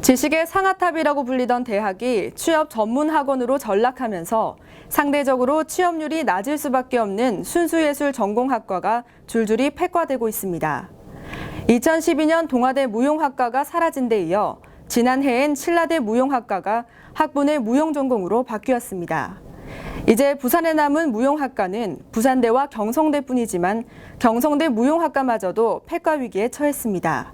지식의 상아탑이라고 불리던 대학이 취업 전문 학원으로 전락하면서 상대적으로 취업률이 낮을 수밖에 없는 순수예술 전공학과가 줄줄이 폐과되고 있습니다. 2012년 동아대 무용학과가 사라진 데 이어 지난해엔 신라대 무용학과가 학부내 무용전공으로 바뀌었습니다. 이제 부산에 남은 무용학과는 부산대와 경성대뿐이지만 경성대 무용학과마저도 폐과 위기에 처했습니다.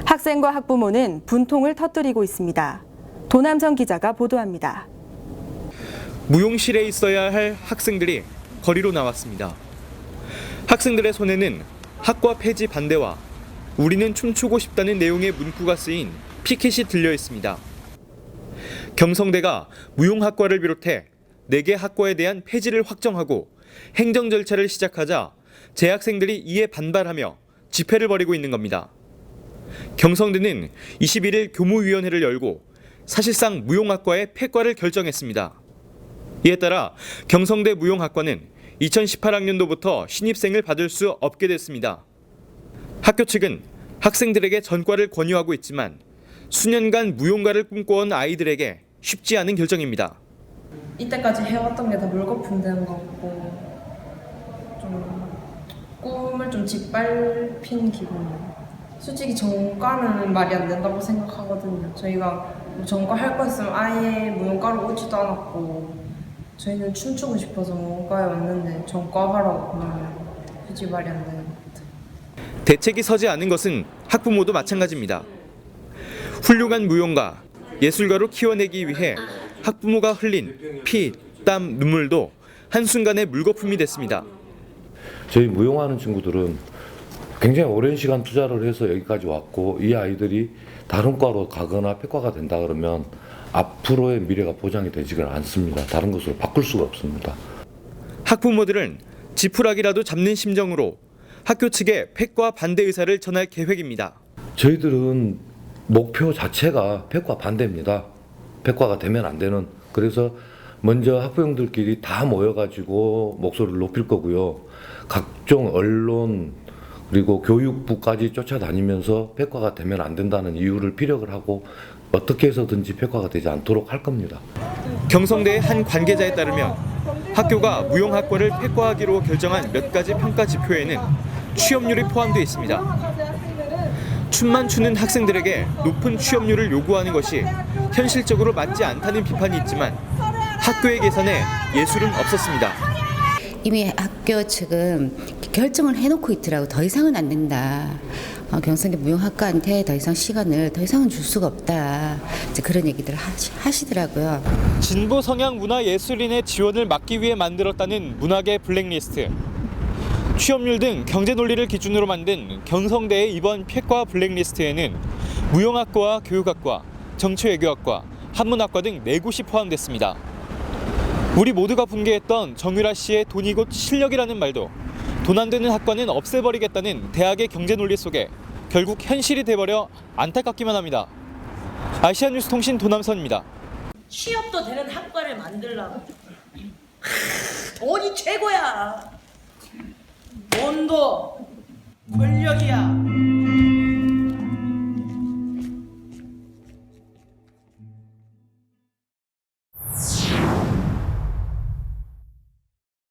학생과 학부모는 분통을 터뜨리고 있습니다. 도남선 기자가 보도합니다. 무용실에 있어야 할 학생들이 거리로 나왔습니다. 학생들의 손에는 학과 폐지 반대와 우리는 춤추고 싶다는 내용의 문구가 쓰인 피켓이 들려 있습니다. 경성대가 무용학과를 비롯해 4개 학과에 대한 폐지를 확정하고 행정 절차를 시작하자 재학생들이 이에 반발하며 집회를 벌이고 있는 겁니다. 경성대는 21일 교무위원회를 열고 사실상 무용학과의 폐과를 결정했습니다. 이에 따라 경성대 무용학과는 2018학년도부터 신입생을 받을 수 없게 됐습니다. 학교 측은 학생들에게 전과를 권유하고 있지만 수년간 무용가를 꿈꿔온 아이들에게 쉽지 않은 결정입니다. 이때까지 해왔던 게 다 물거품 되는 것 같고 좀 꿈을 좀 짓밟힌 기분이에요. 솔직히 전과는 말이 안 된다고 생각하거든요. 저희가 전과 할 거 있으면 아예 무용과로 오지도 않았고 저희는 춤추고 싶어서 무용과에 왔는데 전과 하라고 그러면 굳이 말이 안 되는 것 같아요. 대책이 서지 않은 것은 학부모도 마찬가지입니다. 훌륭한 무용가, 예술가로 키워내기 위해 학부모가 흘린 피, 땀, 눈물도 한순간에 물거품이 됐습니다. 저희 무용하는 친구들은 굉장히 오랜 시간 투자를 해서 여기까지 왔고 이 아이들이 다른 과로 가거나 폐과가 된다 그러면 앞으로의 미래가 보장이 되지가 않습니다. 다른 것으로 바꿀 수가 없습니다. 학부모들은 지푸라기라도 잡는 심정으로 학교 측에 폐과 반대 의사를 전할 계획입니다. 저희들은 목표 자체가 폐과 반대입니다. 폐과가 되면 안 되는. 그래서 먼저 학부형들끼리 다 모여가지고 목소리를 높일 거고요. 각종 언론 그리고 교육부까지 쫓아다니면서 폐과가 되면 안 된다는 이유를 피력을 하고 어떻게 해서든지 폐과가 되지 않도록 할 겁니다. 경성대의 한 관계자에 따르면 학교가 무용학과를 폐과하기로 결정한 몇 가지 평가 지표에는 취업률이 포함되어 있습니다. 춤만 추는 학생들에게 높은 취업률을 요구하는 것이 현실적으로 맞지 않다는 비판이 있지만 학교의 계산에 예술은 없었습니다. 이미 학교 측은 결정을 해놓고 있더라고. 더 이상은 안 된다. 경성대 무용학과한테 더 이상 시간을 더 이상은 줄 수가 없다. 이제 그런 얘기들 하시더라고요. 진보 성향 문화예술인의 지원을 막기 위해 만들었다는 문학의 블랙리스트. 취업률 등 경제 논리를 기준으로 만든 경성대의 이번 폐과 블랙리스트에는 무용학과와 교육학과, 정치외교학과, 한문학과 등 4곳이 포함됐습니다. 우리 모두가 분개했던 정유라 씨의 돈이 곧 실력이라는 말도 돈 안 되는 학과는 없애버리겠다는 대학의 경제 논리 속에 결국 현실이 돼버려 안타깝기만 합니다. 아시아뉴스통신 도남선입니다. 취업도 되는 학과를 만들라고. 돈이 최고야. 돈도 권력이야.